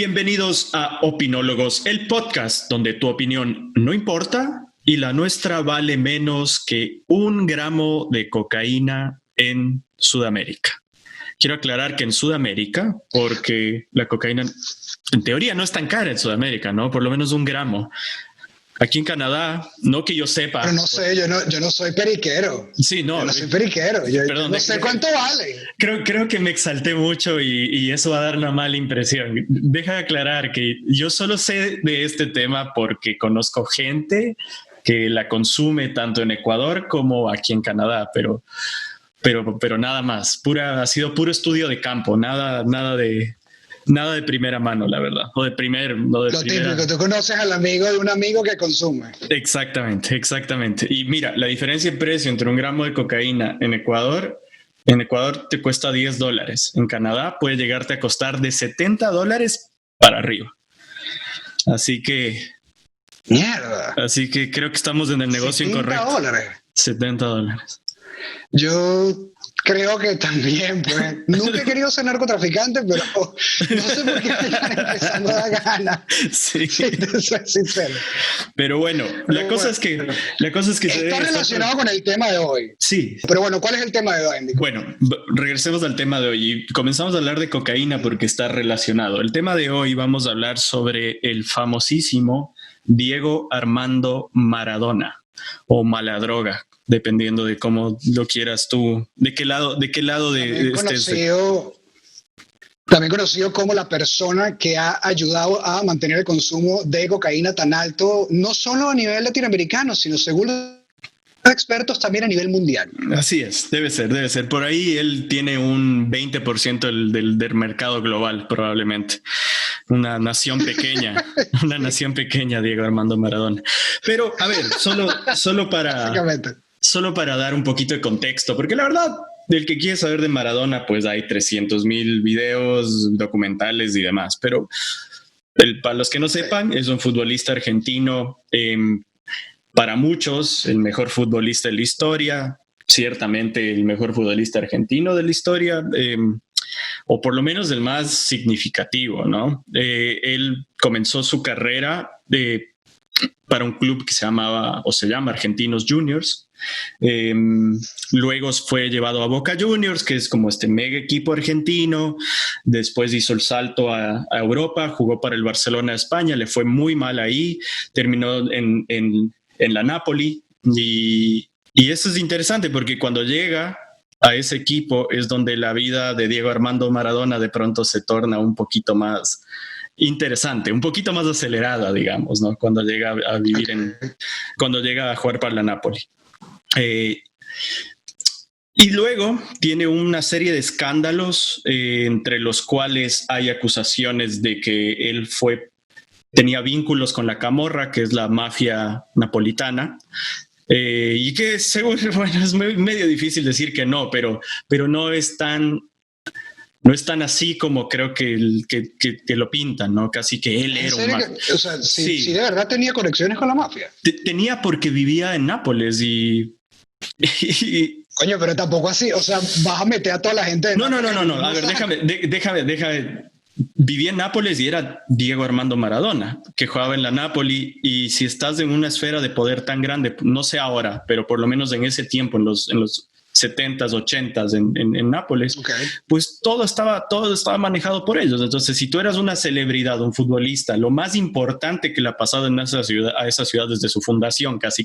Bienvenidos a Opinólogos, el podcast donde tu opinión no importa y la nuestra vale menos que 1 gramo de cocaína en Sudamérica. Quiero aclarar que en Sudamérica, porque la cocaína en teoría no es tan cara en Sudamérica, ¿no? Por lo menos 1 gramo. Aquí en Canadá, no que yo sepa. Pero no sé, yo no soy periquero. Sí, no. Yo no soy periquero. Yo no sé cuánto vale. Creo que me exalté mucho y eso va a dar una mala impresión. Deja de aclarar que yo solo sé de este tema porque conozco gente que la consume tanto en Ecuador como aquí en Canadá, pero nada más. Ha sido puro estudio de campo, nada de primera mano, la verdad. Lo típico, tú conoces al amigo de un amigo que consume. Exactamente. Y mira, la diferencia de precio entre 1 gramo de cocaína en Ecuador te cuesta $10. En Canadá puede llegarte a costar de $70 para arriba. Así que... ¡Mierda! Así que creo que estamos en el negocio incorrecto. $70. Yo creo que también, pues. Nunca he querido ser narcotraficante, pero no sé por qué me están empezando a dar ganas. Sí. Si te soy sincero. Pero bueno, la cosa es que está relacionado con el tema de hoy. Sí. Pero bueno, ¿cuál es el tema de hoy, Andy? Bueno, regresemos al tema de hoy y comenzamos a hablar de cocaína porque está relacionado. El tema de hoy vamos a hablar sobre el famosísimo Diego Armando Maradona o Maladroga, dependiendo de cómo lo quieras tú. ¿De qué lado También conocido como la persona que ha ayudado a mantener el consumo de cocaína tan alto, no solo a nivel latinoamericano, sino según los expertos también a nivel mundial. Así es, debe ser. Por ahí él tiene un 20% del mercado global, probablemente. Una nación pequeña, Diego Armando Maradona. Pero, a ver, solo para dar un poquito de contexto, porque la verdad, del que quiere saber de Maradona, pues hay 300,000 videos, documentales y demás. Pero para los que no sepan, es un futbolista argentino, para muchos, el mejor futbolista de la historia, ciertamente el mejor futbolista argentino de la historia, o por lo menos el más significativo, ¿no? Él comenzó su carrera para un club que se llama Argentinos Juniors. Luego fue llevado a Boca Juniors, que es como este mega equipo argentino. Después hizo el salto a Europa, jugó para el Barcelona de España, le fue muy mal ahí, terminó en la Napoli y eso es interesante porque cuando llega a ese equipo es donde la vida de Diego Armando Maradona de pronto se torna un poquito más interesante, un poquito más acelerada, digamos, ¿no? Cuando llega a vivir cuando llega a jugar para la Napoli. Y luego tiene una serie de escándalos, entre los cuales hay acusaciones de que él tenía vínculos con la Camorra, que es la mafia napolitana, y que seguro, bueno, es medio difícil decir que no, pero no es tan así como creo que lo pintan, ¿no? Casi que él era un mafia. O sea, si de verdad tenía conexiones con la mafia. Tenía porque vivía en Nápoles y Coño, pero tampoco así, o sea, vas a meter a toda la gente. No. A ver, déjame. Vivía en Nápoles y era Diego Armando Maradona, que jugaba en la Napoli, y si estás en una esfera de poder tan grande, no sé ahora, pero por lo menos en ese tiempo, en los 70s, 80s en Nápoles, okay, pues todo estaba manejado por ellos. Entonces, si tú eras una celebridad, un futbolista, lo más importante que le ha pasado a esa ciudad desde su fundación, casi,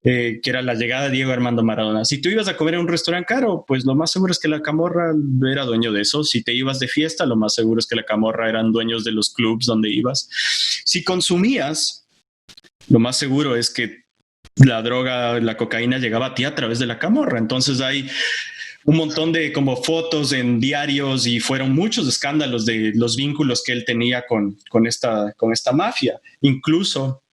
que era la llegada de Diego Armando Maradona. Si tú ibas a comer en un restaurante caro, pues lo más seguro es que la Camorra era dueño de eso. Si te ibas de fiesta, lo más seguro es que la Camorra eran dueños de los clubs donde ibas. Si consumías, lo más seguro es que la droga, la cocaína llegaba a ti a través de la Camorra. Entonces hay un montón de como fotos en diarios y fueron muchos escándalos de los vínculos que él tenía con esta mafia. Incluso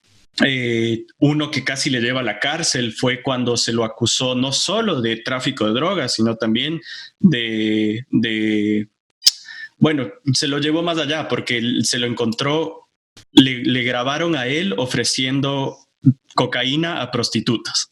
uno que casi le lleva a la cárcel fue cuando se lo acusó no solo de tráfico de drogas, sino también bueno, se lo llevó más allá porque se lo encontró, le grabaron a él ofreciendo cocaína a prostitutas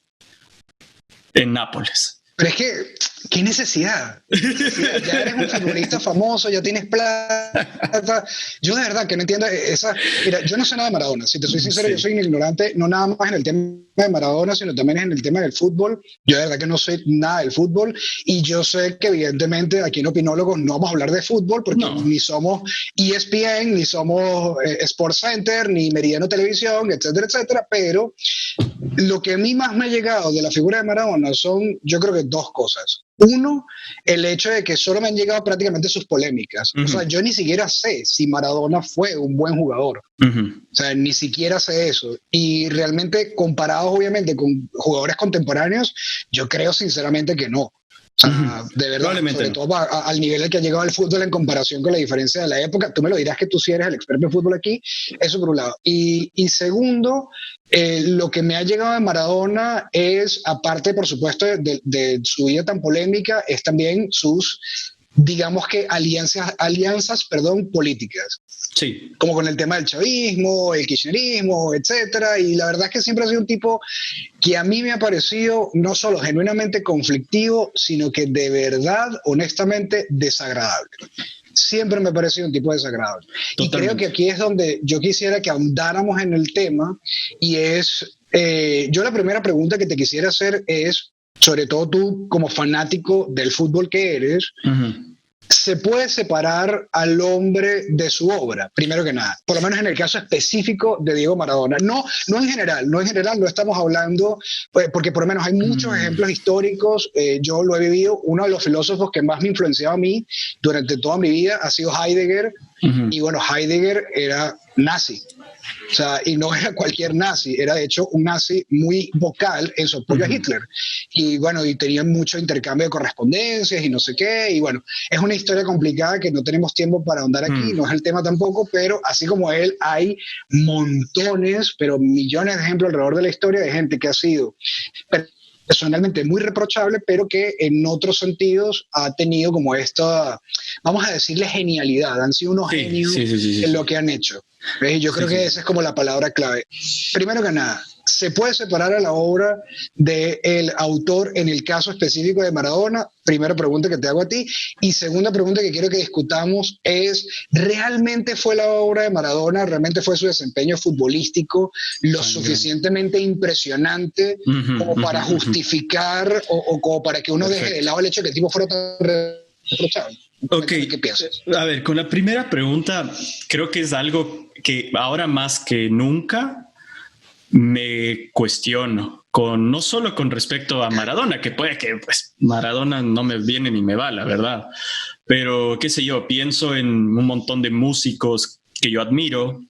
en Nápoles. Pero es que, ¿qué necesidad? Ya eres un futbolista famoso, ya tienes plata. Yo de verdad que no entiendo esa... Mira, yo no sé nada de Maradona. Si te soy sincero, yo soy un ignorante, no nada más en el tema de Maradona, sino también en el tema del fútbol. Yo de verdad que no sé nada del fútbol y yo sé que evidentemente aquí en Opinólogos no vamos a hablar de fútbol porque ni somos ESPN, ni somos Sports Center, ni Meridiano Televisión, etcétera, etcétera, pero lo que a mí más me ha llegado de la figura de Maradona son, yo creo que dos cosas. Uno, el hecho de que solo me han llegado prácticamente sus polémicas. O sea, yo ni siquiera sé si Maradona fue un buen jugador. O sea, ni siquiera sé eso. Y realmente, comparados obviamente con jugadores contemporáneos, yo creo sinceramente que no. O sea, de verdad, sobre todo al nivel al que ha llegado el fútbol en comparación con la diferencia de la época. Tú me lo dirás que tú sí eres el experto en fútbol aquí, eso por un lado. Y segundo, lo que me ha llegado de Maradona es, aparte por supuesto de su vida tan polémica, es también sus, digamos que alianzas, políticas. Sí. Como con el tema del chavismo, el kirchnerismo, etcétera. Y la verdad es que siempre ha sido un tipo que a mí me ha parecido no solo genuinamente conflictivo, sino que de verdad, honestamente, desagradable. Siempre me ha parecido un tipo desagradable. Totalmente. Y creo que aquí es donde yo quisiera que ahondáramos en el tema, y es, yo la primera pregunta que te quisiera hacer es, sobre todo tú como fanático del fútbol que eres, ¿se puede separar al hombre de su obra? Primero que nada, por lo menos en el caso específico de Diego Maradona. No en general, no estamos hablando, porque por lo menos hay muchos ejemplos históricos, yo lo he vivido, uno de los filósofos que más me ha influenciado a mí durante toda mi vida ha sido Heidegger, y bueno, Heidegger era nazi. O sea, y no era cualquier nazi, era de hecho un nazi muy vocal en su apoyo a Hitler. Y bueno, y tenían mucho intercambio de correspondencias y no sé qué. Y bueno, es una historia complicada que no tenemos tiempo para ahondar aquí, no es el tema tampoco, pero así como él, hay montones, pero millones de ejemplos alrededor de la historia de gente que ha sido personalmente muy reprochable, pero que en otros sentidos ha tenido como esta, vamos a decirle, genialidad. Han sido unos genios en lo que han hecho. ¿Ves? Yo creo que esa es como la palabra clave. Primero que nada, ¿se puede separar a la obra del autor en el caso específico de Maradona? Primera pregunta que te hago a ti. Y segunda pregunta que quiero que discutamos es, ¿realmente fue la obra de Maradona, realmente fue su desempeño futbolístico lo suficientemente impresionante como para justificar o como para que uno deje de lado el hecho de que el tipo fuera tan reprochable? Ok, ¿qué piensas? A ver, con la primera pregunta, creo que es algo que ahora más que nunca me cuestiono, no solo con respecto a Maradona, que puede que pues, Maradona no me viene ni me va, la verdad, pero qué sé yo, pienso en un montón de músicos que yo admiro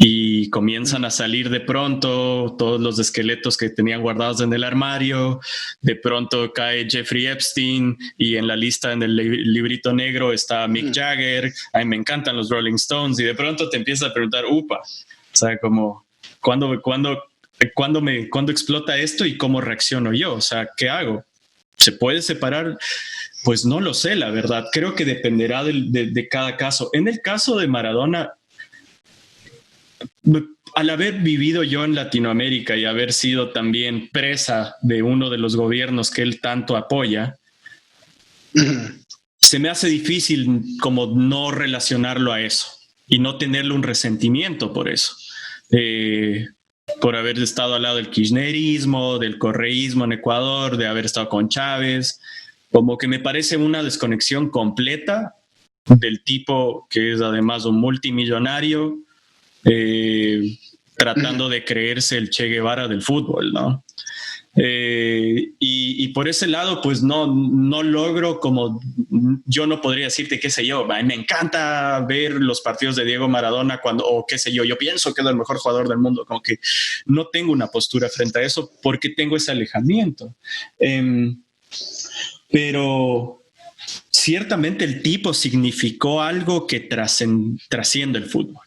y comienzan a salir de pronto todos los esqueletos que tenían guardados en el armario. De pronto cae Jeffrey Epstein y en la lista, en el librito negro, está Mick Jagger. A mí me encantan los Rolling Stones y de pronto te empiezas a preguntar, upa, o sea, como, ¿cuándo explota esto y cómo reacciono yo? O sea, ¿qué hago? ¿Se puede separar? Pues no lo sé, la verdad. Creo que dependerá de cada caso. En el caso de Maradona, al haber vivido yo en Latinoamérica y haber sido también presa de uno de los gobiernos que él tanto apoya, se me hace difícil como no relacionarlo a eso y no tenerle un resentimiento por eso. Por haber estado al lado del kirchnerismo, del correísmo en Ecuador, de haber estado con Chávez, como que me parece una desconexión completa del tipo que es además un multimillonario, tratando de creerse el Che Guevara del fútbol, ¿no? Y por ese lado, pues no logro, como yo no podría decirte, qué sé yo, me encanta ver los partidos de Diego Maradona o qué sé yo pienso que es el mejor jugador del mundo, como que no tengo una postura frente a eso porque tengo ese alejamiento. Pero ciertamente el tipo significó algo que trasciende el fútbol.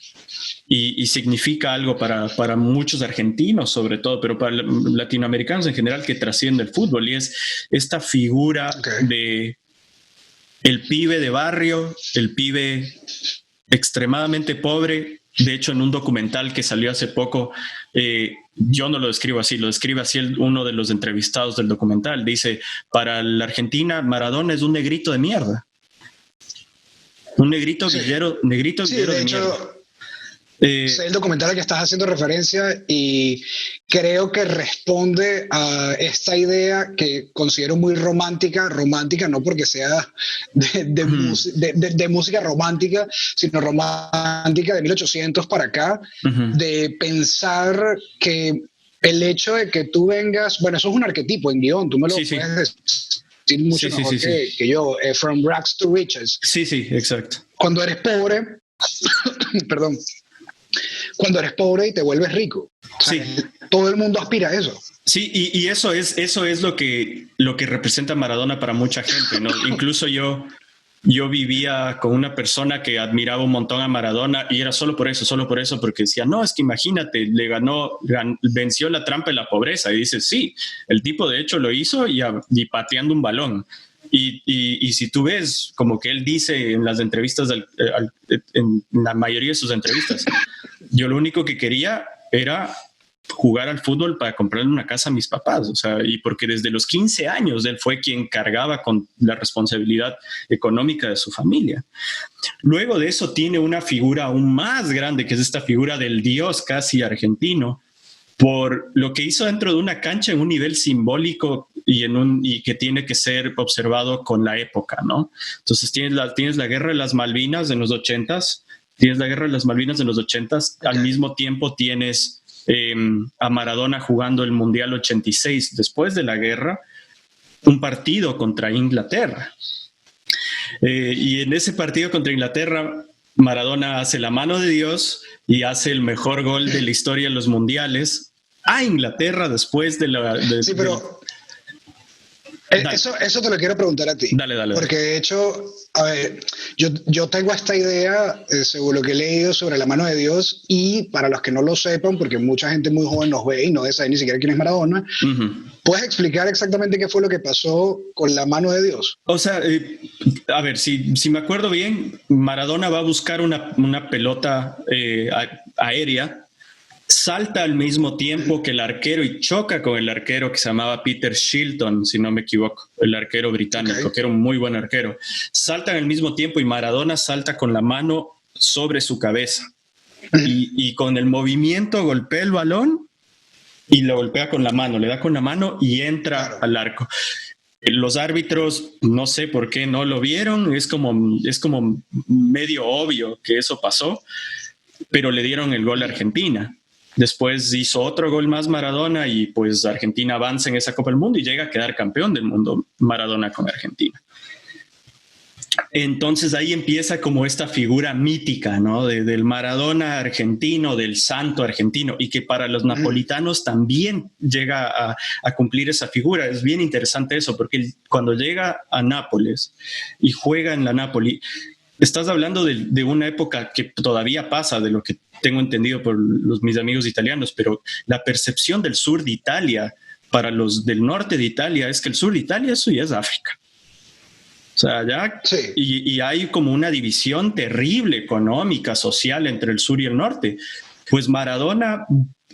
Y significa algo para muchos argentinos sobre todo, pero para latinoamericanos en general, que trasciende el fútbol, y es esta figura de el pibe de barrio, el pibe extremadamente pobre De hecho, en un documental que salió hace poco, yo no lo describo así, lo describe así uno de los entrevistados del documental. Dice, para la Argentina, Maradona es un negrito de mierda. Un negrito guillero, negrito guillero de mierda. Sé el documental al que estás haciendo referencia y creo que responde a esta idea que considero muy romántica no porque sea de música romántica, sino romántica de 1800 para acá, de pensar que el hecho de que tú vengas, bueno, eso es un arquetipo en guión, tú me lo puedes decir mucho mejor que yo, from rags to riches. Sí, exacto. Cuando eres pobre, perdón, cuando eres pobre y te vuelves rico. O sea, todo el mundo aspira a eso. Sí, y eso es lo que representa Maradona para mucha gente, ¿no? Incluso yo vivía con una persona que admiraba un montón a Maradona y era solo por eso, porque decía, no, es que imagínate, venció la trampa de la pobreza. Y dice, sí, el tipo de hecho lo hizo y pateando un balón. Y si tú ves, como que él dice en las entrevistas, en la mayoría de sus entrevistas, yo lo único que quería era jugar al fútbol para comprarle una casa a mis papás, o sea, y porque desde los 15 años él fue quien cargaba con la responsabilidad económica de su familia. Luego de eso tiene una figura aún más grande, que es esta figura del dios casi argentino, por lo que hizo dentro de una cancha en un nivel simbólico y que tiene que ser observado con la época, ¿no? Entonces tienes la guerra de las Malvinas en los 80s, al mismo tiempo tienes a Maradona jugando el Mundial 86 después de la guerra, un partido contra Inglaterra. Y en ese partido contra Inglaterra, Maradona hace la mano de Dios y hace el mejor gol de la historia en los mundiales a Inglaterra después de la... Sí, pero eso te lo quiero preguntar a ti. Dale. Porque de hecho, a ver, yo tengo esta idea, según lo que he leído sobre la mano de Dios, y para los que no lo sepan, porque mucha gente muy joven nos ve y no sabe ni siquiera quién es Maradona, ¿puedes explicar exactamente qué fue lo que pasó con la mano de Dios? O sea, a ver, si me acuerdo bien, Maradona va a buscar una pelota aérea, salta al mismo tiempo que el arquero y choca con el arquero que se llamaba Peter Shilton, si no me equivoco, el arquero británico, que era un muy buen arquero. Saltan al mismo tiempo y Maradona salta con la mano sobre su cabeza. Y con el movimiento golpea el balón y lo golpea con la mano, le da con la mano y entra al arco. Los árbitros, no sé por qué no lo vieron, es como medio obvio que eso pasó, pero le dieron el gol a Argentina. Después hizo otro gol más Maradona y pues Argentina avanza en esa Copa del Mundo y llega a quedar campeón del mundo Maradona con Argentina. Entonces ahí empieza como esta figura mítica, ¿no? Del Maradona argentino, del santo argentino, y que para los napolitanos también llega a cumplir esa figura. Es bien interesante eso, porque cuando llega a Nápoles y juega en la Napoli, estás hablando de una época que todavía pasa, de lo que tengo entendido por mis amigos italianos, pero la percepción del sur de Italia para los del norte de Italia es que el sur de Italia eso ya es África. O sea, ya, y hay como una división terrible económica, social entre el sur y el norte. Pues Maradona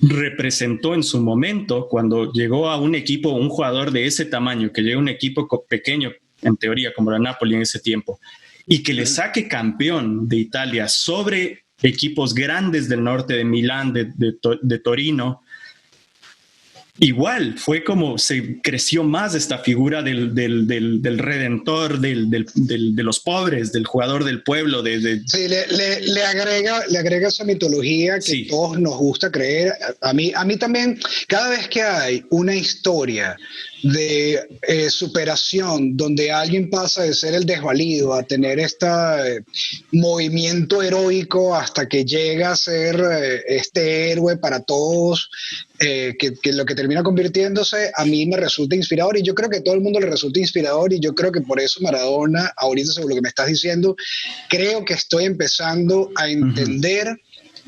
representó en su momento, cuando llegó a un equipo, un jugador de ese tamaño, que llega a un equipo pequeño, en teoría, como la Napoli en ese tiempo, y que le saque campeón de Italia sobre equipos grandes del norte, de Milán, de Torino. Igual fue como se creció más esta figura del redentor, de los pobres, del jugador del pueblo. Sí, le agrega esa mitología que todos nos gusta creer. A mí también, cada vez que hay una historia de superación donde alguien pasa de ser el desvalido a tener este movimiento heroico hasta que llega a ser este héroe para todos, que lo que termina convirtiéndose, a mí me resulta inspirador y yo creo que a todo el mundo le resulta inspirador y yo creo que por eso Maradona, ahorita sobre lo que me estás diciendo, creo que estoy empezando a entender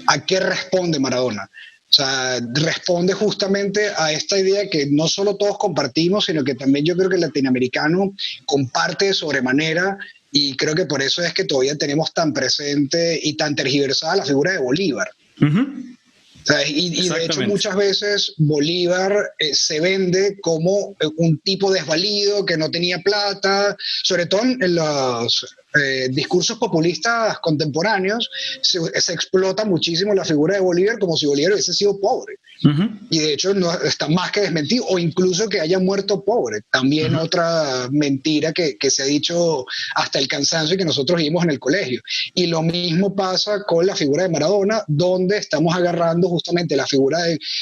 a qué responde Maradona. O sea, responde justamente a esta idea que no solo todos compartimos, sino que también yo creo que el latinoamericano comparte de sobremanera, y creo que por eso es que todavía tenemos tan presente y tan tergiversada la figura de Bolívar. Y de hecho muchas veces Bolívar se vende como un tipo desvalido que no tenía plata, sobre todo en los discursos populistas contemporáneos se explota muchísimo la figura de Bolívar como si Bolívar hubiese sido pobre. Y de hecho no, está más que desmentido, o incluso que haya muerto pobre. También otra mentira que se ha dicho hasta el cansancio y que nosotros vimos en el colegio. Y lo mismo pasa con la figura de Maradona, donde estamos agarrando justamente la figura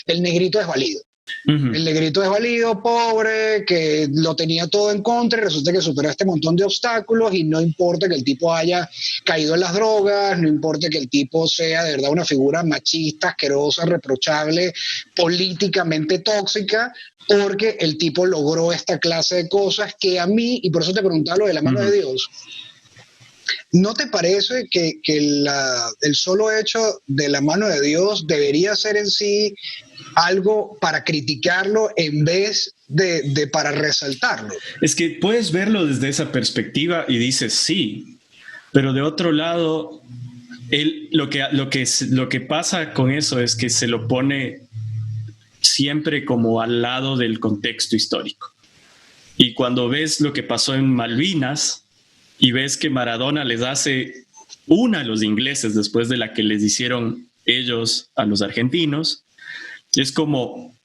del negrito desvalido. El negrito desvalido, pobre, que lo tenía todo en contra y resulta que superó este montón de obstáculos y no importa que el tipo haya caído en las drogas, no importa que el tipo sea de verdad una figura machista, asquerosa, reprochable, políticamente tóxica, porque el tipo logró esta clase de cosas que a mí, y por eso te preguntaba lo de la mano de Dios, ¿no te parece que el solo hecho de la mano de Dios debería ser en sí algo para criticarlo en vez de para resaltarlo? Es que puedes verlo desde esa perspectiva y dices sí, pero de otro lado, lo que pasa con eso es que se lo pone siempre como al lado del contexto histórico. Y cuando ves lo que pasó en Malvinas y ves que Maradona les hace una a los ingleses después de la que les hicieron ellos a los argentinos, es como,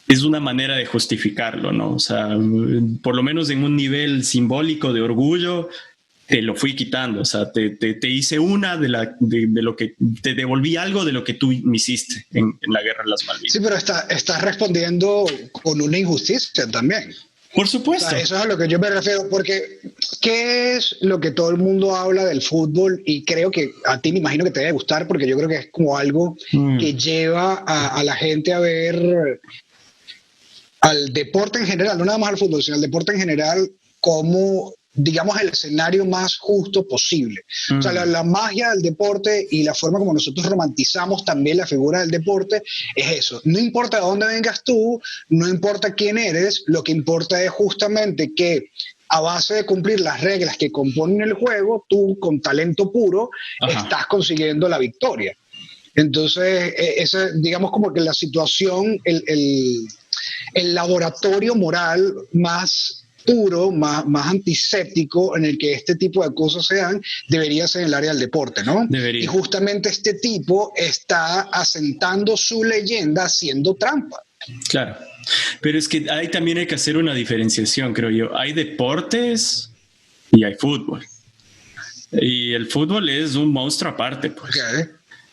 es una manera de justificarlo, ¿no? O sea, por lo menos en un nivel simbólico de orgullo, te lo fui quitando, o sea, te hice una de lo que, te devolví algo de lo que tú me hiciste en la guerra de las Malvinas. Sí, pero estás respondiendo con una injusticia también. Por supuesto. O sea, eso es a lo que yo me refiero, porque ¿qué es lo que todo el mundo habla del fútbol? Y creo que a ti me imagino que te debe gustar, porque yo creo que es como algo que lleva a la gente a ver al deporte en general, no nada más al fútbol, sino al deporte en general como, digamos, el escenario más justo posible. O sea, la magia del deporte y la forma como nosotros romantizamos también la figura del deporte es eso. No importa de dónde vengas tú, no importa quién eres, lo que importa es justamente que a base de cumplir las reglas que componen el juego, tú con talento puro estás consiguiendo la victoria. Entonces, esa, digamos como que la situación, el laboratorio moral más puro, más antiséptico en el que este tipo de cosas se dan, debería ser en el área del deporte, ¿no? Debería. Y justamente este tipo está asentando su leyenda haciendo trampa. Claro, pero es que ahí también hay que hacer una diferenciación, creo yo. Hay deportes y hay fútbol. Y el fútbol es un monstruo aparte, pues. Okay.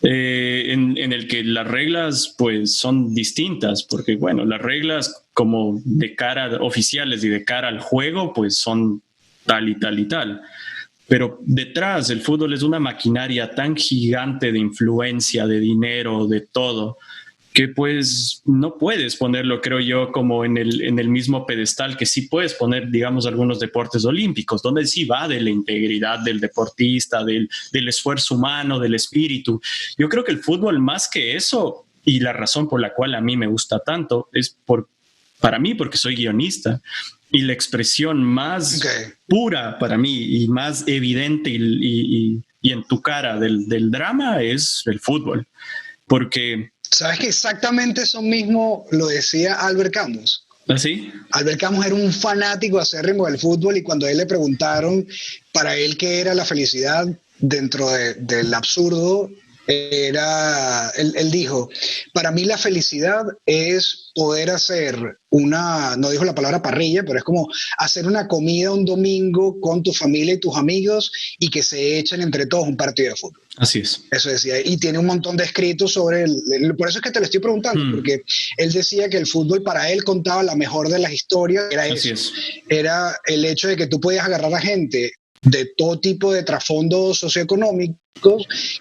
En el que las reglas pues son distintas, porque bueno, las reglas como de cara oficiales y de cara al juego pues son tal y tal y tal, pero detrás el fútbol es una maquinaria tan gigante de influencia, de dinero, de todo, que pues no puedes ponerlo, creo yo, como en el mismo pedestal que sí puedes poner, digamos, algunos deportes olímpicos, donde sí va de la integridad del deportista, del esfuerzo humano, del espíritu. Yo creo que el fútbol, más que eso, y la razón por la cual a mí me gusta tanto, es para mí porque soy guionista, y la expresión más pura para mí y más evidente y en tu cara del drama es el fútbol, porque... ¿Sabes que exactamente eso mismo lo decía Albert Camus? ¿Así? Albert Camus era un fanático acérrimo del fútbol y cuando a él le preguntaron para él qué era la felicidad dentro del absurdo, él dijo, para mí la felicidad es poder hacer no dijo la palabra parrilla, pero es como hacer una comida un domingo con tu familia y tus amigos y que se echen entre todos un partido de fútbol. Así es. Eso decía, y tiene un montón de escritos sobre por eso es que te lo estoy preguntando, porque él decía que el fútbol para él contaba la mejor de las historias, era Así eso, es. era el hecho de que tú podías agarrar a gente de todo tipo de trasfondos socioeconómicos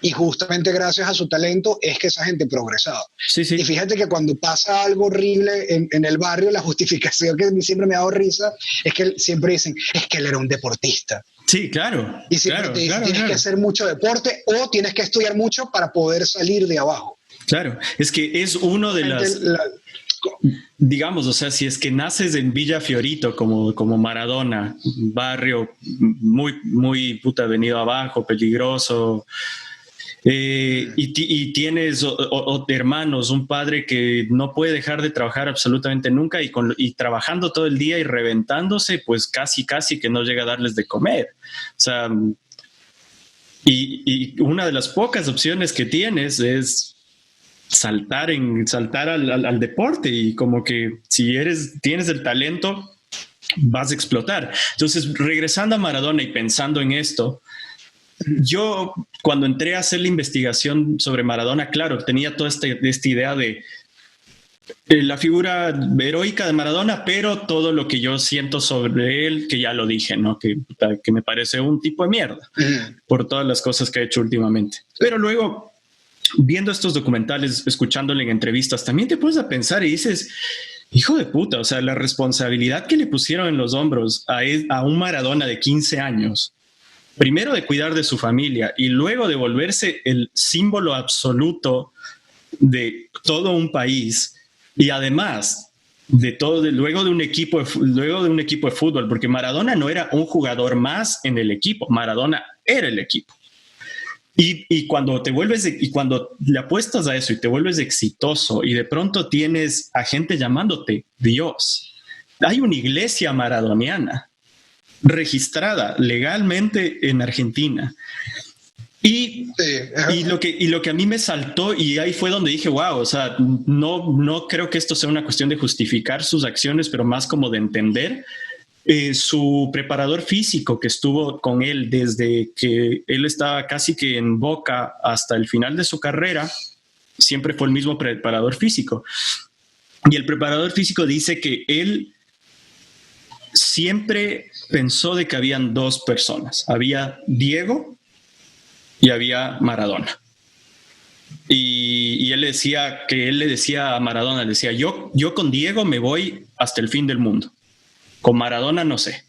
y justamente gracias a su talento es que esa gente progresaba. Sí, sí. Y fíjate que cuando pasa algo horrible en el barrio, la justificación que siempre me ha dado risa es que siempre dicen, es que él era un deportista. Sí, claro. Y siempre te dicen, tienes que hacer mucho deporte o tienes que estudiar mucho para poder salir de abajo. Claro, es que es uno de las... digamos, o sea, si es que naces en Villa Fiorito como Maradona, un barrio muy puta venido abajo, peligroso, y tienes hermanos, un padre que no puede dejar de trabajar absolutamente nunca y trabajando todo el día y reventándose, pues casi que no llega a darles de comer. O sea, y una de las pocas opciones que tienes es saltar al deporte, y como que si tienes el talento, vas a explotar. Entonces, regresando a Maradona y pensando en esto, yo cuando entré a hacer la investigación sobre Maradona, claro, tenía toda esta idea de la figura heroica de Maradona, pero todo lo que yo siento sobre él, que ya lo dije, ¿no? Que me parece un tipo de mierda por todas las cosas que ha hecho últimamente. Pero luego, viendo estos documentales, escuchándole en entrevistas, también te pones a pensar y dices, hijo de puta, o sea, la responsabilidad que le pusieron en los hombros a un Maradona de 15 años, primero de cuidar de su familia y luego de volverse el símbolo absoluto de todo un país, y además luego de un equipo de fútbol, porque Maradona no era un jugador más en el equipo, Maradona era el equipo. Y cuando cuando le apuestas a eso y te vuelves exitoso y de pronto tienes a gente llamándote Dios, hay una iglesia maradoniana registrada legalmente en Argentina. Y lo que a mí me saltó, y ahí fue donde dije, wow, o sea, no creo que esto sea una cuestión de justificar sus acciones, pero más como de entender. Su preparador físico, que estuvo con él desde que él estaba casi que en Boca hasta el final de su carrera, siempre fue el mismo preparador físico. Y el preparador físico dice que él siempre pensó de que habían dos personas. Había Diego y había Maradona. Y él le decía a Maradona, le decía, yo con Diego me voy hasta el fin del mundo. Con Maradona no sé.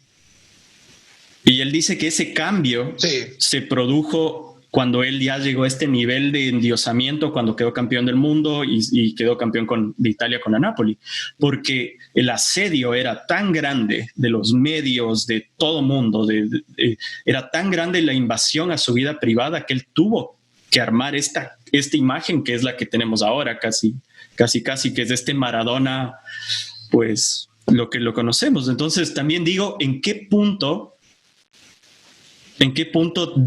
Y él dice que ese cambio se produjo cuando él ya llegó a este nivel de endiosamiento, cuando quedó campeón del mundo y quedó campeón de Italia con la Napoli, porque el asedio era tan grande de los medios, de todo mundo, era tan grande la invasión a su vida privada, que él tuvo que armar esta imagen que es la que tenemos ahora, casi que es este Maradona, pues lo que lo conocemos. Entonces también digo, ¿en qué punto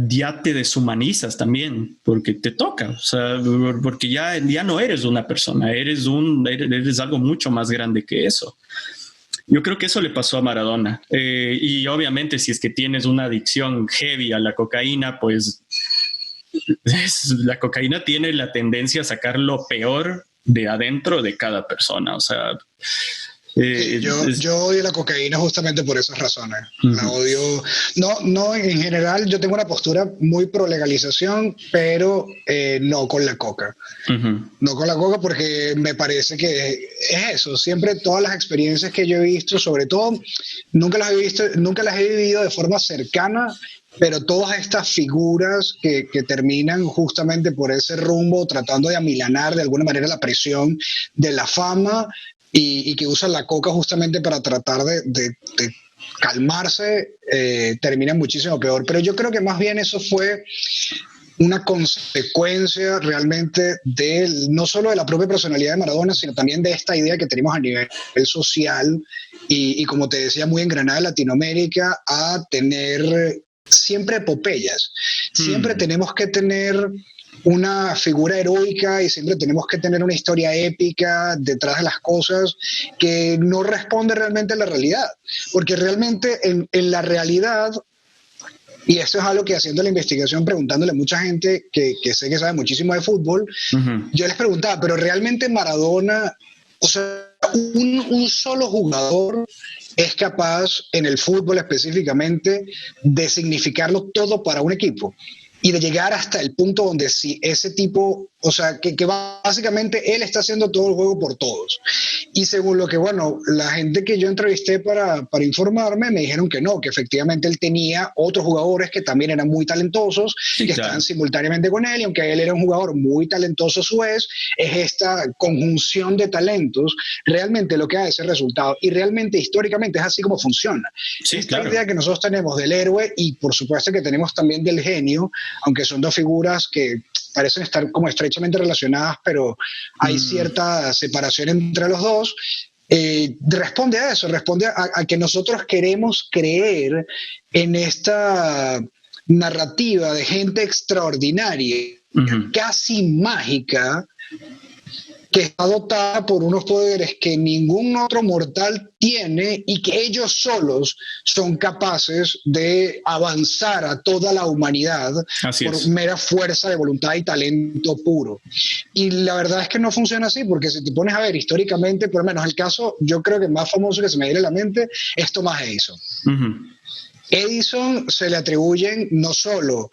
ya te deshumanizas también? Porque te toca, o sea, porque ya no eres una persona, eres algo mucho más grande que eso. Yo creo que eso le pasó a Maradona. Y obviamente si es que tienes una adicción heavy a la cocaína, pues la cocaína tiene la tendencia a sacar lo peor de adentro de cada persona, o sea... yo odio la cocaína justamente por esas razones. La odio. No, en general yo tengo una postura muy pro legalización, pero no con la coca. No con la coca, porque me parece que es eso. Siempre todas las experiencias que yo he visto, sobre todo, nunca las he vivido de forma cercana, pero todas estas figuras que terminan justamente por ese rumbo, tratando de amilanar de alguna manera la presión de la fama, y que usan la coca justamente para tratar de calmarse, terminan muchísimo peor. Pero yo creo que más bien eso fue una consecuencia realmente no solo de la propia personalidad de Maradona, sino también de esta idea que tenemos a nivel social y como te decía, muy engranada en Latinoamérica, a tener siempre epopeyas. Siempre tenemos que tener una figura heroica y siempre tenemos que tener una historia épica detrás de las cosas que no responde realmente a la realidad. Porque realmente en la realidad, y esto es algo que haciendo la investigación, preguntándole a mucha gente que sé que sabe muchísimo de fútbol, yo les preguntaba, pero realmente Maradona, o sea, un solo jugador es capaz en el fútbol específicamente de significarlo todo para un equipo. y de llegar hasta el punto donde si ese tipo, o sea, que básicamente él está haciendo todo el juego por todos. Y según lo que, bueno, la gente que yo entrevisté para informarme, me dijeron que no, que efectivamente él tenía otros jugadores que también eran muy talentosos, Sí, que claro. estaban simultáneamente con él, y aunque él era un jugador muy talentoso a su vez, es esta conjunción de talentos realmente lo que da ese resultado. Y realmente, históricamente, es así como funciona. Sí, Esta claro. idea que nosotros tenemos del héroe y por supuesto que tenemos también del genio, aunque son dos figuras que parecen estar como estrechamente relacionadas, pero hay cierta separación entre los dos, responde a eso, responde a que nosotros queremos creer en esta narrativa de gente extraordinaria, casi mágica, que está dotada por unos poderes que ningún otro mortal tiene y que ellos solos son capaces de avanzar a toda la humanidad por mera fuerza de voluntad y talento puro. Y la verdad es que no funciona así, porque si te pones a ver históricamente, por lo menos el caso, yo creo que más famoso que se me viene a la mente es Thomas Edison. Edison se le atribuyen no solo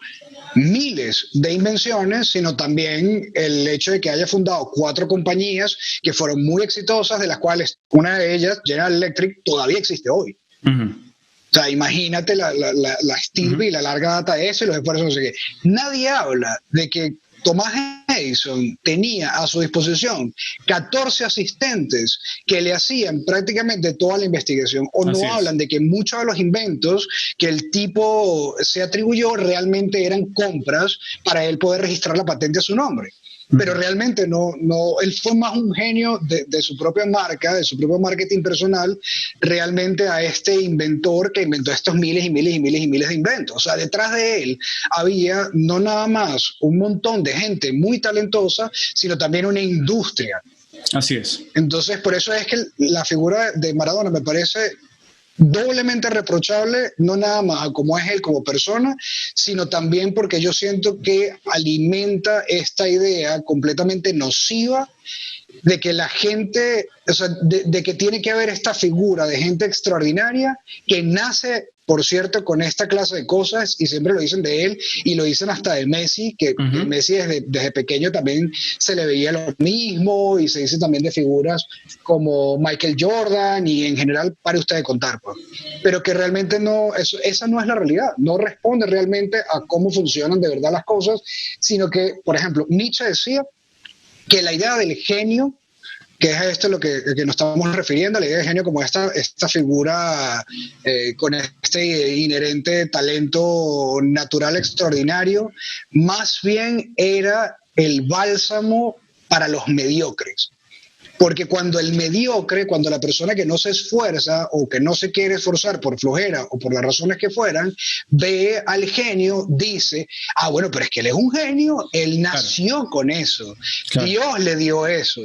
miles de invenciones, sino también el hecho de que haya fundado 4 compañías que fueron muy exitosas, de las cuales una de ellas, General Electric, todavía existe hoy. O sea, imagínate la estirpe y la larga data de eso y los esfuerzos, no sé qué. Nadie habla de que Thomas Edison tenía a su disposición 14 asistentes que le hacían prácticamente toda la investigación, o no hablan de que muchos de los inventos que el tipo se atribuyó realmente eran compras para él poder registrar la patente a su nombre. Pero realmente no, él fue más un genio de su propia marca, de su propio marketing personal, realmente a este inventor que inventó estos miles y miles y miles y miles de inventos. O sea, detrás de él había no nada más un montón de gente muy talentosa, sino también una industria. Así es. Entonces, por eso es que la figura de Maradona me parece doblemente reprochable, no nada más a cómo es él como persona, sino también porque yo siento que alimenta esta idea completamente nociva de que la gente, o sea, de que tiene que haber esta figura de gente extraordinaria que nace, por cierto, con esta clase de cosas, y siempre lo dicen de él y lo dicen hasta de Messi, que Messi desde pequeño también se le veía lo mismo, y se dice también de figuras como Michael Jordan, y en general, pare usted de contar, pues. Pero que realmente no, esa no es la realidad, no responde realmente a cómo funcionan de verdad las cosas, sino que, por ejemplo, Nietzsche decía que la idea del genio, que es esto lo que nos estamos refiriendo, la idea del genio como esta figura con este inherente talento natural extraordinario, más bien era el bálsamo para los mediocres. Porque cuando el mediocre, cuando la persona que no se esfuerza o que no se quiere esforzar por flojera o por las razones que fueran, ve al genio, dice, ah, bueno, pero es que él es un genio, él nació con eso, Dios le dio eso.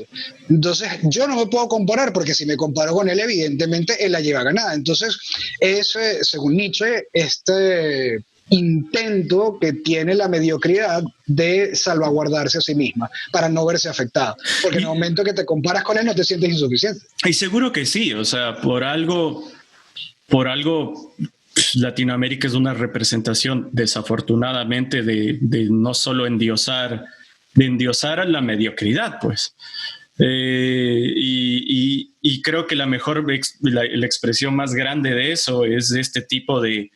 Entonces yo no me puedo comparar, porque si me comparo con él, evidentemente él la lleva ganada. Entonces es, según Nietzsche, este intento que tiene la mediocridad de salvaguardarse a sí misma para no verse afectada, porque en el momento que te comparas con él no te sientes insuficiente. Y seguro que sí, o sea, por algo Latinoamérica es una representación, desafortunadamente, de no solo endiosar a la mediocridad, pues. Y creo que la mejor la expresión más grande de eso es este tipo de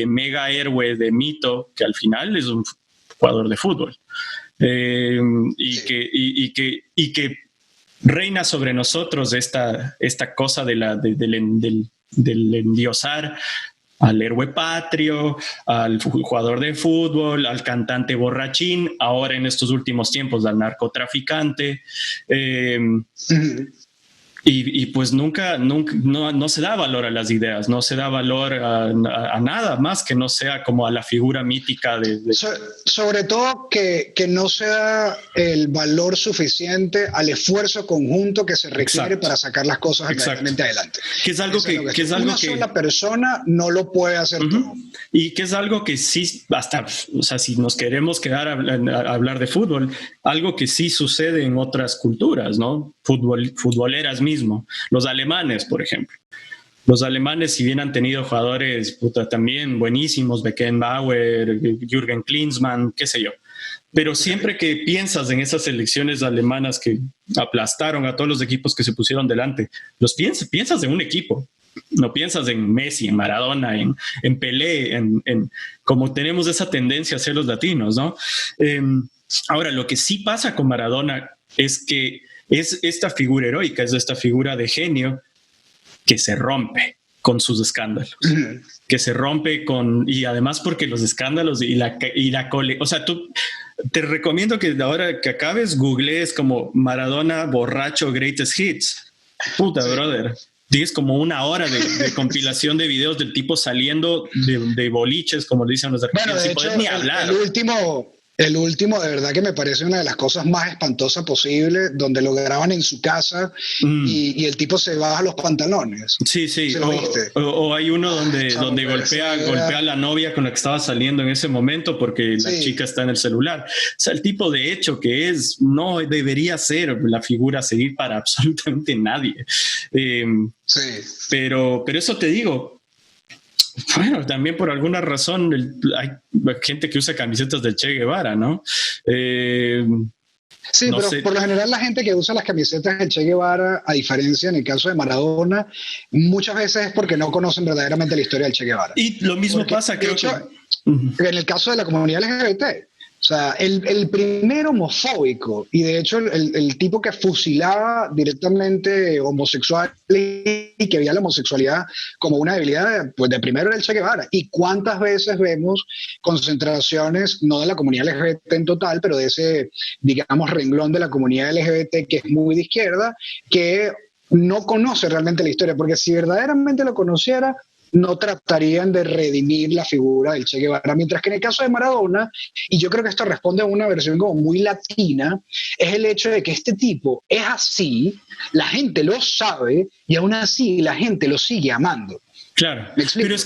mega héroe de mito, que al final es un jugador de fútbol, y que reina sobre nosotros esta cosa del endiosar al héroe patrio, al jugador de fútbol, al cantante borrachín, ahora en estos últimos tiempos al narcotraficante. Y pues nunca no se da valor a las ideas, no se da valor a nada más que no sea como a la figura mítica sobre todo que no se da el valor suficiente al esfuerzo conjunto que se requiere para sacar las cosas realmente adelante. Que es algo que es algo una sola persona no lo puede hacer todo. Y que es algo que sí, hasta, o sea, si nos queremos quedar a hablar de fútbol, algo que sí sucede en otras culturas, ¿no? Futboleras mismo, los alemanes, por ejemplo. Los alemanes, si bien han tenido jugadores también buenísimos, Beckenbauer, Jürgen Klinsmann, qué sé yo, pero siempre que piensas en esas selecciones alemanas que aplastaron a todos los equipos que se pusieron delante, piensas en un equipo. No piensas en Messi, en Maradona, en Pelé, como tenemos esa tendencia a ser los latinos, ¿no? Ahora, lo que sí pasa con Maradona es que es esta figura heroica, es esta figura de genio que se rompe con sus escándalos, que se rompe y además porque los escándalos o sea, te recomiendo que ahora que acabes, googlees como Maradona borracho greatest hits. Puta, brother. Tienes como una hora de compilación de videos del tipo saliendo de boliches, como dicen los argentinos, sin poder ni hablar. El último, de verdad que me parece una de las cosas más espantosas posibles, donde lo graban en su casa y el tipo se baja los pantalones. Sí. O hay uno donde golpea a la novia con la que estaba saliendo en ese momento porque la chica está en el celular. O sea, el tipo de hecho que no debería ser la figura a seguir para absolutamente nadie. Pero eso te digo. Bueno, también por alguna razón hay gente que usa camisetas del Che Guevara, ¿no? Sí, pero por lo general la gente que usa las camisetas del Che Guevara, a diferencia en el caso de Maradona, muchas veces es porque no conocen verdaderamente la historia del Che Guevara. Y lo mismo pasa, creo que... En el caso de la comunidad LGBT, o sea, el primer homofóbico, y de hecho el tipo que fusilaba directamente homosexuales y que veía la homosexualidad como una debilidad, pues de primero era el Che Guevara. ¿Y cuántas veces vemos concentraciones, no de la comunidad LGBT en total, pero de ese, digamos, renglón de la comunidad LGBT que es muy de izquierda, que no conoce realmente la historia? Porque si verdaderamente lo conociera, no tratarían de redimir la figura del Che Guevara, mientras que en el caso de Maradona, y yo creo que esto responde a una versión como muy latina, es el hecho de que este tipo es así, la gente lo sabe y aún así la gente lo sigue amando. Claro, pero es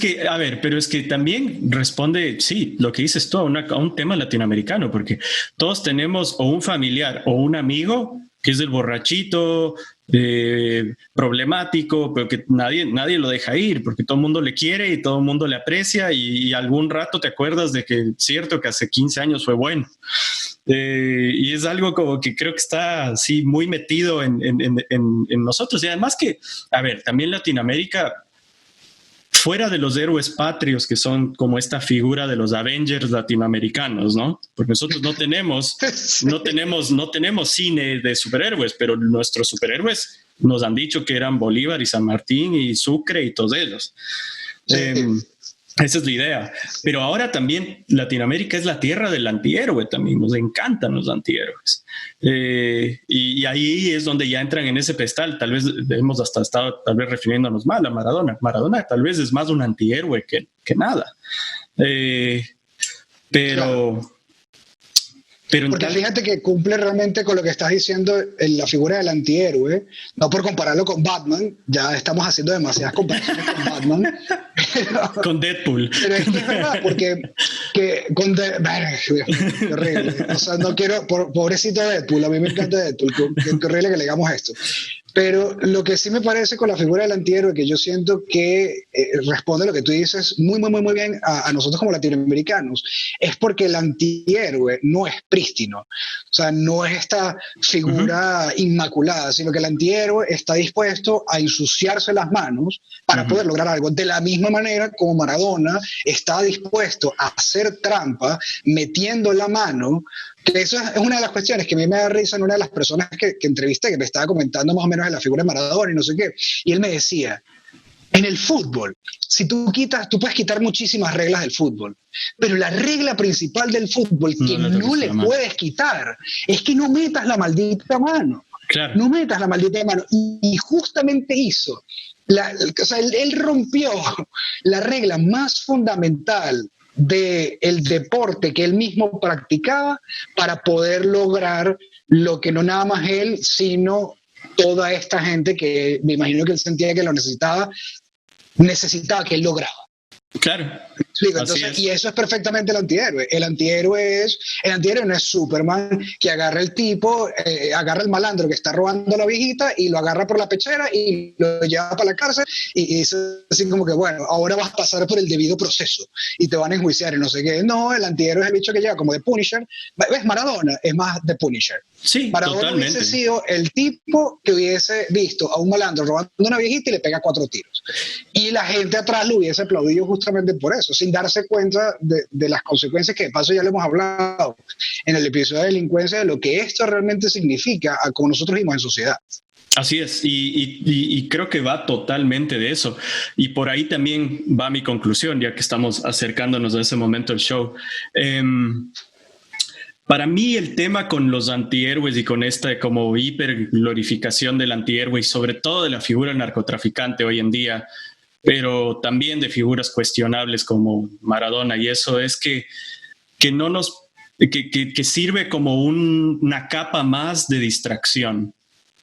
que también responde, sí, lo que dices tú, a un tema latinoamericano, porque todos tenemos o un familiar o un amigo que es el borrachito, problemático, pero que nadie lo deja ir, porque todo el mundo le quiere y todo el mundo le aprecia y algún rato te acuerdas de que es cierto que hace 15 años fue bueno. Y es algo como que creo que está así muy metido en nosotros. Y además que, también Latinoamérica, fuera de los héroes patrios que son como esta figura de los Avengers latinoamericanos, ¿no? Porque nosotros no tenemos cine de superhéroes, pero nuestros superhéroes nos han dicho que eran Bolívar y San Martín y Sucre y todos ellos. Esa es la idea. Pero ahora también Latinoamérica es la tierra del antihéroe también. Nos encantan los antihéroes. Y ahí es donde ya entran en ese pedestal. Tal vez hemos hasta estado refiriéndonos mal a Maradona. Maradona tal vez es más un antihéroe que nada. Porque fíjate que cumple realmente con lo que estás diciendo en la figura del antihéroe, no por compararlo con Batman, ya estamos haciendo demasiadas comparaciones con Batman. Con Deadpool. Pero es que es verdad, porque qué horrible. O sea, no quiero, pobrecito Deadpool, a mí me encanta Deadpool, qué horrible que le digamos esto. Pero lo que sí me parece con la figura del antihéroe, que yo siento que responde a lo que tú dices muy bien a nosotros como latinoamericanos, es porque el antihéroe no es prístino. O sea, no es esta figura inmaculada, sino que el antihéroe está dispuesto a ensuciarse las manos para poder lograr algo. De la misma manera como Maradona está dispuesto a hacer trampa metiendo la mano. Que eso es una de las cuestiones que a mí me da risa en una de las personas que entrevisté, que me estaba comentando más o menos de la figura de Maradona y no sé qué. Y él me decía, en el fútbol, si tú puedes quitar muchísimas reglas del fútbol, pero la regla principal del fútbol que no le puedes quitar es que no metas la maldita mano. Claro. No metas la maldita mano. Y justamente hizo. O sea, él rompió la regla más fundamental del deporte que él mismo practicaba para poder lograr lo que no nada más él, sino toda esta gente que me imagino que él sentía que lo necesitaba que él lograba. Claro. Explico, entonces, y eso es perfectamente el antihéroe. El antihéroe no es Superman que agarra el tipo, agarra el malandro que está robando a la viejita y lo agarra por la pechera y lo lleva para la cárcel y dice así como que, bueno, ahora vas a pasar por el debido proceso y te van a enjuiciar y no sé qué. No, el antihéroe es el bicho que llega como de Punisher. ¿Ves? Maradona es más de Punisher. Sí, Maradona totalmente. hubiese sido el tipo que hubiese visto a un malandro robando a una viejita y le pega 4 tiros. Y la gente atrás lo hubiese aplaudido justamente por eso, sin darse cuenta de las consecuencias, que de paso ya lo hemos hablado en el episodio de delincuencia, de lo que esto realmente significa a como nosotros vivimos en sociedad. Así es, y creo que va totalmente de eso. Y por ahí también va mi conclusión, ya que estamos acercándonos a ese momento del show. Para mí el tema con los antihéroes y con esta como hiperglorificación del antihéroe y sobre todo de la figura del narcotraficante hoy en día, pero también de figuras cuestionables como Maradona y eso, es que no nos que sirve como una capa más de distracción,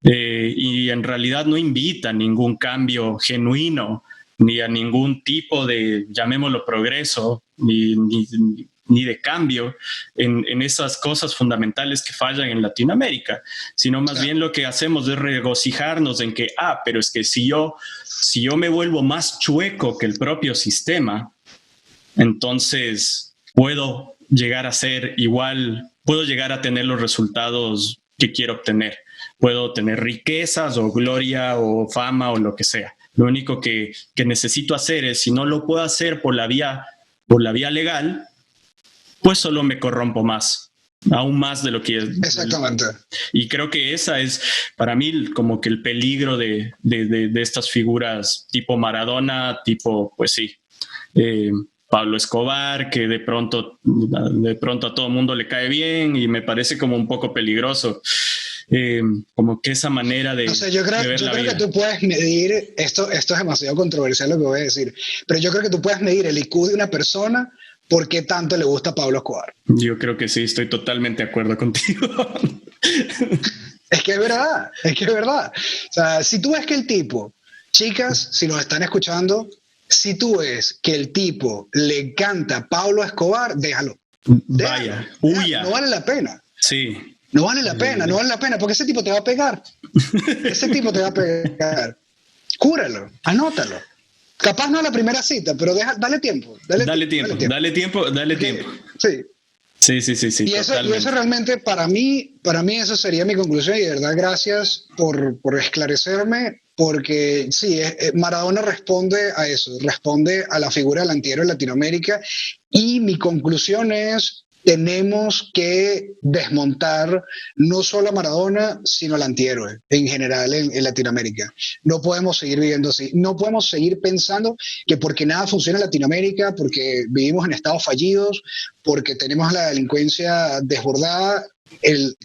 y en realidad no invita a ningún cambio genuino ni a ningún tipo de, llamémoslo, progreso, ni de cambio en esas cosas fundamentales que fallan en Latinoamérica, sino más bien lo que hacemos es regocijarnos en que, pero es que si yo me vuelvo más chueco que el propio sistema, entonces puedo llegar a ser igual, puedo llegar a tener los resultados que quiero obtener. Puedo tener riquezas o gloria o fama o lo que sea. Lo único que necesito hacer es, si no lo puedo hacer por la vía legal, pues solo me corrompo más, aún más de lo que es. Exactamente. Y creo que esa es, para mí, como que el peligro de estas figuras tipo Maradona, tipo, pues sí, Pablo Escobar, que de pronto a todo el mundo le cae bien y me parece como un poco peligroso. Como que esa manera de, o sea, yo creo que tú puedes medir, esto es demasiado controversial lo que voy a decir, pero yo creo que tú puedes medir el IQ de una persona por qué tanto le gusta a Pablo Escobar. Yo creo que sí, estoy totalmente de acuerdo contigo. Es que es verdad. O sea, si tú ves que el tipo, chicas, si nos están escuchando, si tú ves que el tipo le encanta a Pablo Escobar, déjalo. Vaya, huya. No vale la pena. Sí. No vale la pena, porque ese tipo te va a pegar. Cúralo, anótalo. Capaz no a la primera cita, pero dale tiempo. Dale tiempo. Sí. Y eso realmente, para mí eso sería mi conclusión, y de verdad gracias por esclarecerme, porque sí, Maradona responde a eso, responde a la figura del antihéroe en Latinoamérica, y mi conclusión es: tenemos que desmontar no solo a Maradona, sino al antihéroe en general en Latinoamérica. No podemos seguir viviendo así. No podemos seguir pensando que porque nada funciona en Latinoamérica, porque vivimos en estados fallidos, porque tenemos la delincuencia desbordada,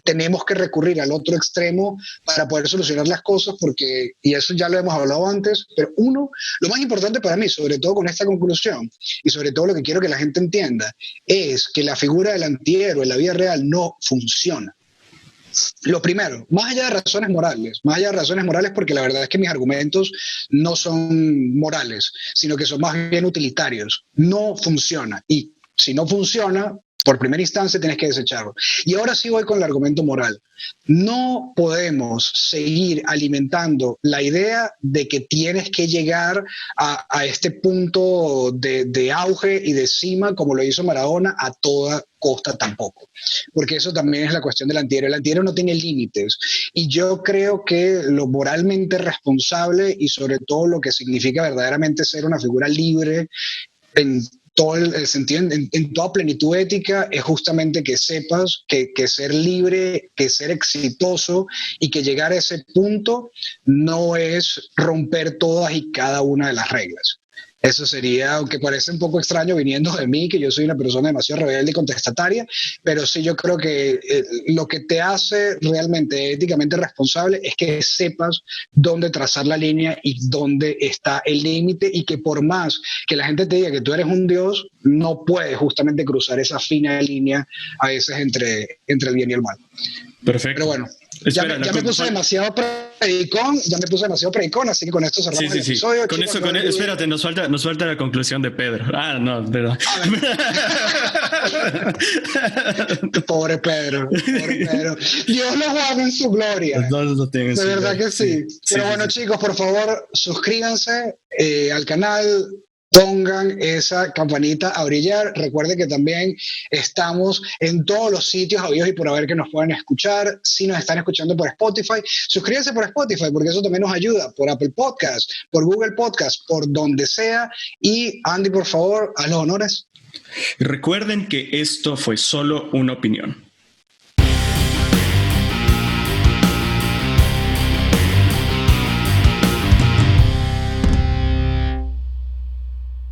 tenemos que recurrir al otro extremo para poder solucionar las cosas, porque, y eso ya lo hemos hablado antes, pero lo más importante para mí, sobre todo con esta conclusión, y sobre todo lo que quiero que la gente entienda, es que la figura del antihéroe en la vida real no funciona. Lo primero, más allá de razones morales, porque la verdad es que mis argumentos no son morales, sino que son más bien utilitarios. No funciona. Y si no funciona, por primera instancia tienes que desecharlo. Y ahora sí voy con el argumento moral. No podemos seguir alimentando la idea de que tienes que llegar a este punto de auge y de cima, como lo hizo Maradona, a toda costa tampoco. Porque eso también es la cuestión del antihéroe. El antihéroe no tiene límites. Y yo creo que lo moralmente responsable, y sobre todo lo que significa verdaderamente ser una figura libre en todo el sentido, en toda plenitud ética, es justamente que sepas que ser libre, que ser exitoso, y que llegar a ese punto no es romper todas y cada una de las reglas. Eso sería, aunque parece un poco extraño viniendo de mí, que yo soy una persona demasiado rebelde y contestataria, pero sí, yo creo que lo que te hace realmente éticamente responsable es que sepas dónde trazar la línea y dónde está el límite, y que por más que la gente te diga que tú eres un dios, no puedes justamente cruzar esa fina línea a veces entre el bien y el mal. Perfecto. Pero bueno, Espera, ya me puse demasiado predicón, así que con esto cerramos el episodio. Con chicos, eso, espérate, nos falta la conclusión de Pedro. Ah, no, verdad. Pobre Pedro. Dios lo guarde en su gloria. De verdad que sí. Pero bueno, chicos, por favor, suscríbanse al canal. Pongan esa campanita a brillar. Recuerden que también estamos en todos los sitios habidos y por haber que nos puedan escuchar. Si nos están escuchando por Spotify, suscríbanse por Spotify porque eso también nos ayuda. Por Apple Podcast, por Google Podcast, por donde sea. Y Andy, por favor, haz los honores. Recuerden que esto fue solo una opinión.